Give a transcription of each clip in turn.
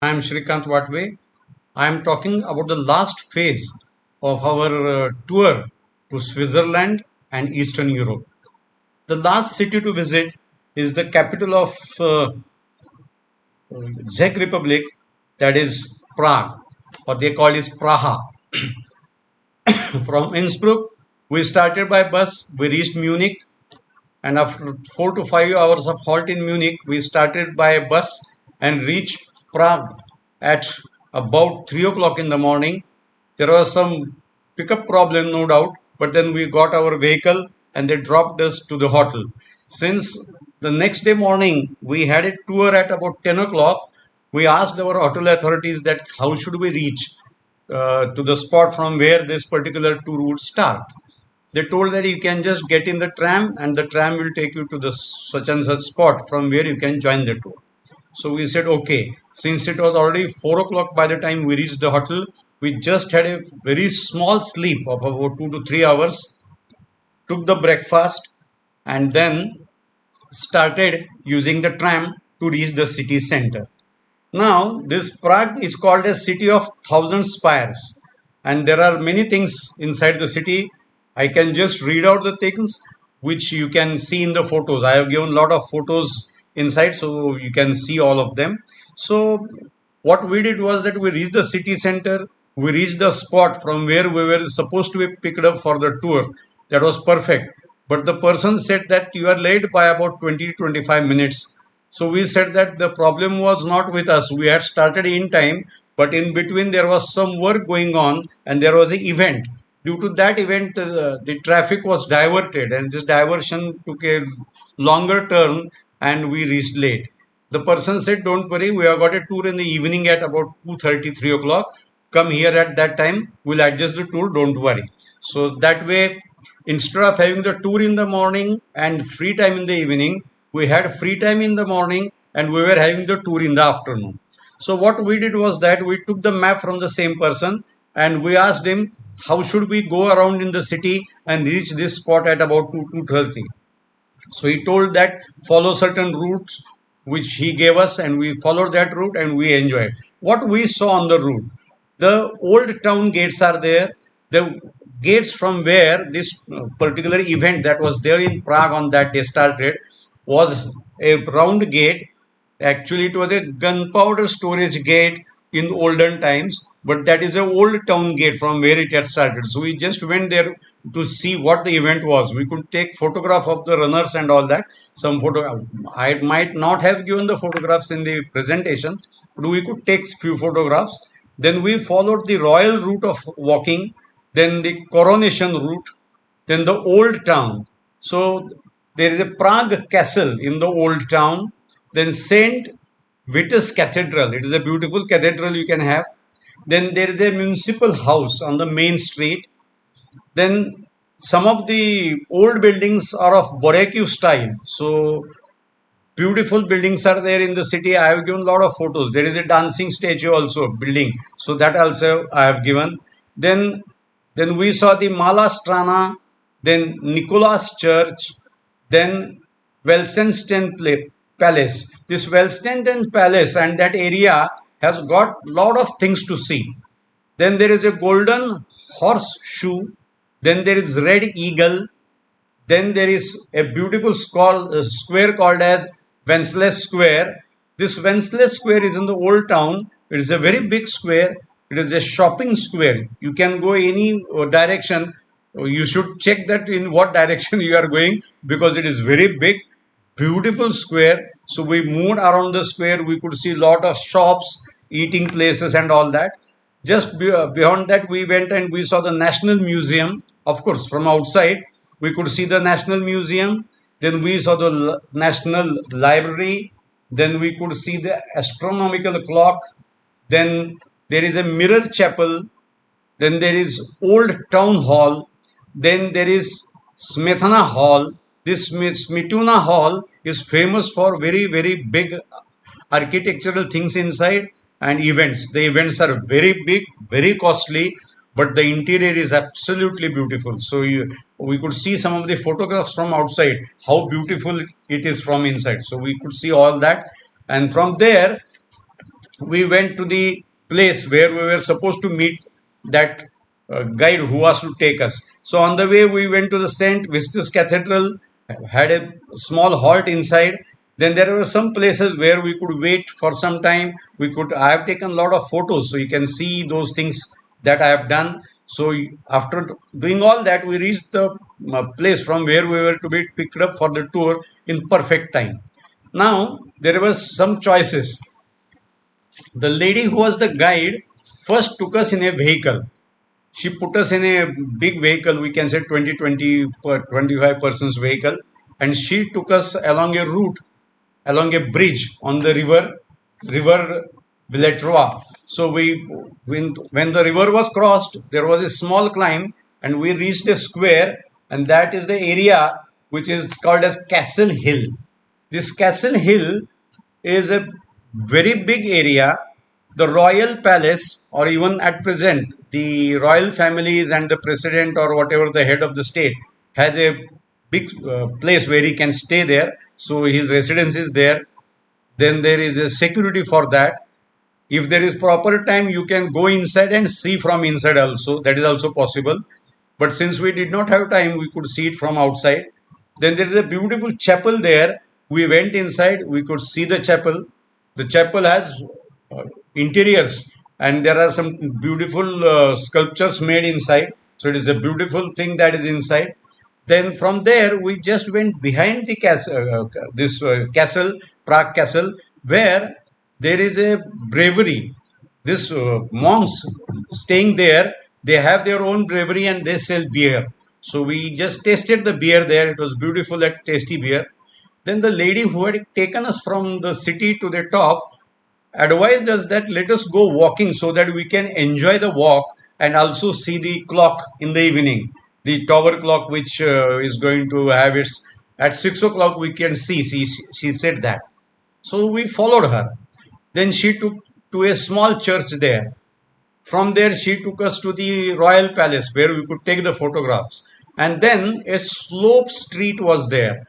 I am Shrikant Watwe. I am talking about the last phase of our tour to Switzerland and Eastern Europe. The last city to visit is the capital of Czech Republic, that is Prague, or they call it Praha. From Innsbruck, we started by bus. We reached Munich, and after 4 to 5 hours of halt in Munich, we started by bus and reached Prague at about 3 o'clock in the morning. There was some pickup problem, no doubt, but then we got our vehicle and they dropped us to the hotel. Since the next day morning we had a tour at about 10 o'clock, we asked our hotel authorities that how should we reach to the spot from where this particular tour would start. They told that you can just get in the tram and the tram will take you to the such and such spot from where you can join the tour. So we said, okay, since it was already 4 o'clock by the time we reached the hotel, we just had a very small sleep of about 2 to 3 hours, took the breakfast, and then started using the tram to reach the city center. Now, this Prague is called a city of thousand spires, and there are many things inside the city. I can just read out the things which you can see in the photos. I have given a lot of photos inside, so you can see all of them. So, what we did was that we reached the city center, we reached the spot from where we were supposed to be picked up for the tour. That was perfect. But the person said that you are late by about 20 to 25 minutes. So we said that the problem was not with us. We had started in time, but in between there was some work going on and there was an event. Due to that event, the traffic was diverted, and this diversion took a longer turn and we reached late. The person said, don't worry, we have got a tour in the evening at about 2:30, 3 o'clock. Come here at that time, we'll adjust the tour, don't worry. So that way, instead of having the tour in the morning and free time in the evening, we had free time in the morning and we were having the tour in the afternoon. So what we did was that we took the map from the same person and we asked him how should we go around in the city and reach this spot at about 2:30. So he told that follow certain routes which he gave us, and we followed that route and we enjoyed. What we saw on the route, the old town gates are there. The gates from where this particular event that was there in Prague on that day started was a round gate. Actually, it was a gunpowder storage gate in olden times, but that is a old town gate from where it had started. So we just went there to see what the event was. We could take photograph of the runners and all that. Some photo I might not have given the photographs in the presentation, but we could take few photographs. Then we followed the royal route of walking, then the coronation route, then the old town. So there is a Prague castle in the old town, then Saint Vitus Cathedral. It is a beautiful cathedral you can have. Then there is a municipal house on the main street. Then some of the old buildings are of Borecu style. So beautiful buildings are there in the city. I have given a lot of photos. There is a dancing statue also building. So that also I have given. Then then we saw the Mala Strana, then Nicholas Church, then Welsenstein Palace. This Welsenstein Palace and that area has got lot of things to see. Then there is a golden horseshoe. Then there is red eagle. Then there is a beautiful square called as Wenceslas Square. This Wenceslas Square is in the old town. It is a very big square. It is a shopping square. You can go any direction. You should check that in what direction you are going because it is very big, beautiful square. So we moved around the square. We could see lot of shops, eating places and all that. Just beyond that, we went and we saw the National Museum. Of course, from outside, we could see the National Museum. Then we saw the National Library. Then we could see the astronomical clock. Then there is a mirror chapel. Then there is old town hall. Then there is Smethana Hall. This Smetana Hall is famous for very, very big architectural things inside and events. The events are very big, very costly, but the interior is absolutely beautiful. So we could see some of the photographs from outside, how beautiful it is from inside. So we could see all that. And from there, we went to the place where we were supposed to meet that guide who was to take us. So on the way, we went to the St. Vitus Cathedral, had a small halt inside. Then there were some places where we could wait for some time. I have taken a lot of photos, so you can see those things that I have done. So after doing all that, we reached the place from where we were to be picked up for the tour in perfect time. Now there were some choices. The lady who was the guide first took us in a vehicle. She put us in a big vehicle, we can say 25 persons vehicle, and she took us along a route, along a bridge on the river Villetroa. So when the river was crossed, there was a small climb, and we reached a square, and that is the area which is called as Castle Hill. This Castle Hill is a very big area. The royal palace, or even at present, the royal families and the president or whatever the head of the state has a big place where he can stay there. So his residence is there. Then there is a security for that. If there is proper time, you can go inside and see from inside also. That is also possible. But since we did not have time, we could see it from outside. Then there is a beautiful chapel there. We went inside, we could see the chapel. The chapel has interiors, and there are some beautiful sculptures made inside. So it is a beautiful thing that is inside. Then from there, we just went behind the castle, castle, Prague Castle, where there is a brewery. This monks staying there, they have their own brewery and they sell beer. So we just tasted the beer there. It was beautiful and tasty beer. Then the lady who had taken us from the city to the top advised us that let us go walking so that we can enjoy the walk and also see the clock in the evening. The tower clock, which is going to have its at 6 o'clock, we can see. She said that. So we followed her. Then she took to a small church there. From there, she took us to the royal palace where we could take the photographs. And then a slope street was there.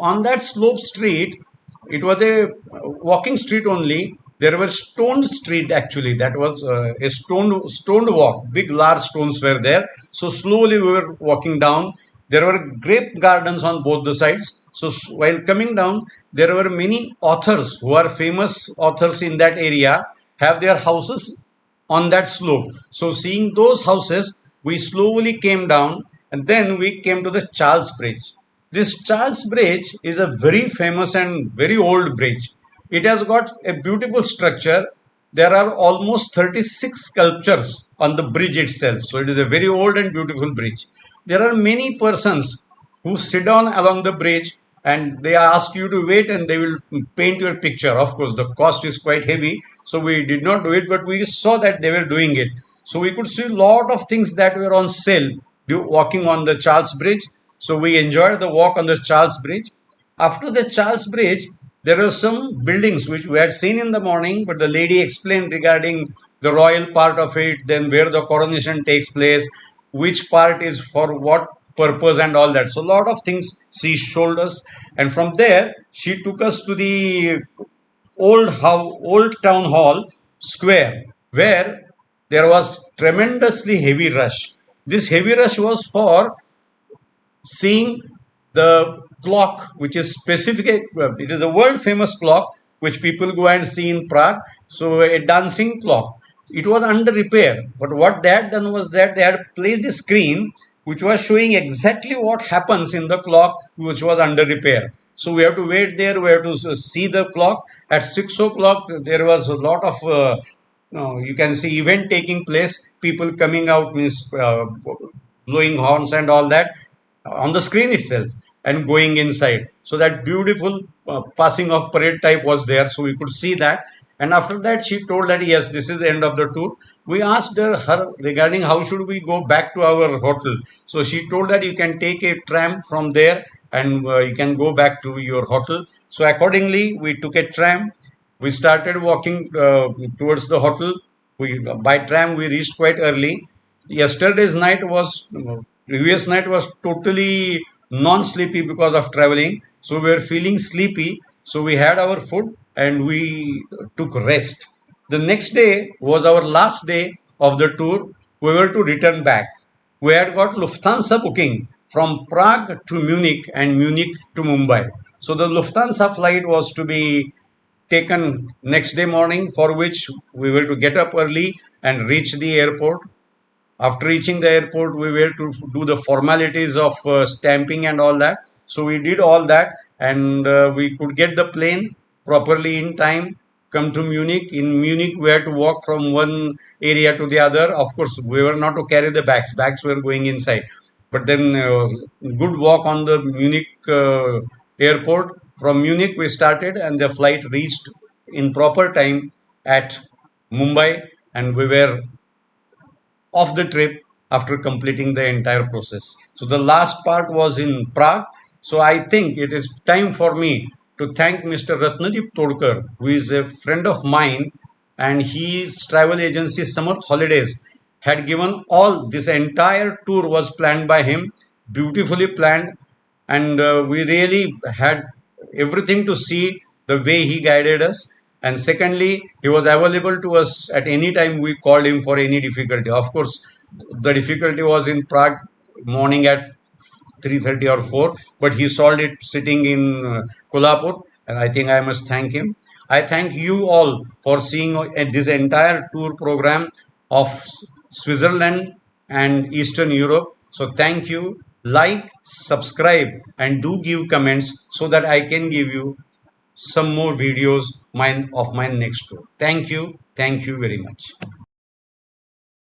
On that slope street, it was a walking street only. There were stone street actually. That was a stoned walk. Big large stones were there. So slowly we were walking down. There were grape gardens on both the sides. So while coming down, there were many authors who are famous authors in that area have their houses on that slope. So seeing those houses, we slowly came down, and then we came to the Charles Bridge. This Charles Bridge is a very famous and very old bridge. It has got a beautiful structure. There are almost 36 sculptures on the bridge itself. So it is a very old and beautiful bridge. There are many persons who sit down along the bridge and they ask you to wait and they will paint your picture. Of course, the cost is quite heavy. So we did not do it, but we saw that they were doing it. So we could see a lot of things that were on sale walking on the Charles Bridge. So we enjoyed the walk on the Charles Bridge. After the Charles Bridge, there are some buildings which we had seen in the morning, but the lady explained regarding the royal part of it, then where the coronation takes place, which part is for what purpose and all that. So a lot of things she showed us. And from there, she took us to the old town hall square where there was tremendously heavy rush. This heavy rush was for seeing the clock, which is specific. It is a world famous clock which people go and see in Prague. So a dancing clock. It was under repair, but what they had done was that they had placed a screen which was showing exactly what happens in the clock which was under repair. So we have to wait there. We have to see the clock at 6 o'clock. There was a lot of you can see event taking place. People coming out, means blowing horns and all that on the screen itself and going inside. So that beautiful passing of parade type was there. So we could see that. And after that, she told that, yes, this is the end of the tour. We asked her regarding how should we go back to our hotel. So she told that you can take a tram from there and you can go back to your hotel. So accordingly, we took a tram. We started walking towards the hotel. By tram, we reached quite early. Yesterday's night was, previous night was totally non-sleepy because of traveling. So we were feeling sleepy. So we had our food and we took rest. The next day was our last day of the tour. We were to return back. We had got Lufthansa booking from Prague to Munich and Munich to Mumbai. So the Lufthansa flight was to be taken next day morning, for which we were to get up early and reach the airport. After reaching the airport, we were to do the formalities of stamping and all that. So we did all that, and we could get the plane properly in time, come to Munich. In Munich, we had to walk from one area to the other. Of course, we were not to carry the bags were going inside. But then good walk on the Munich airport. From Munich we started, and the flight reached in proper time at Mumbai, and we were off the trip after completing the entire process. So the last part was in Prague. So I think it is time for me to thank Mr. Ratnadip Todkar, who is a friend of mine, and his travel agency Samarth Holidays had given all this entire tour was planned by him, beautifully planned, and we really had everything to see the way he guided us. And secondly, he was available to us at any time we called him for any difficulty. Of course, the difficulty was in Prague morning at 3:30 or 4, but he solved it sitting in Kolhapur, and I think I must thank him. I thank you all for seeing this entire tour program of Switzerland and Eastern Europe. So thank you. Like, subscribe, and do give comments so that I can give you some more videos of my next tour. Thank you. Thank you very much.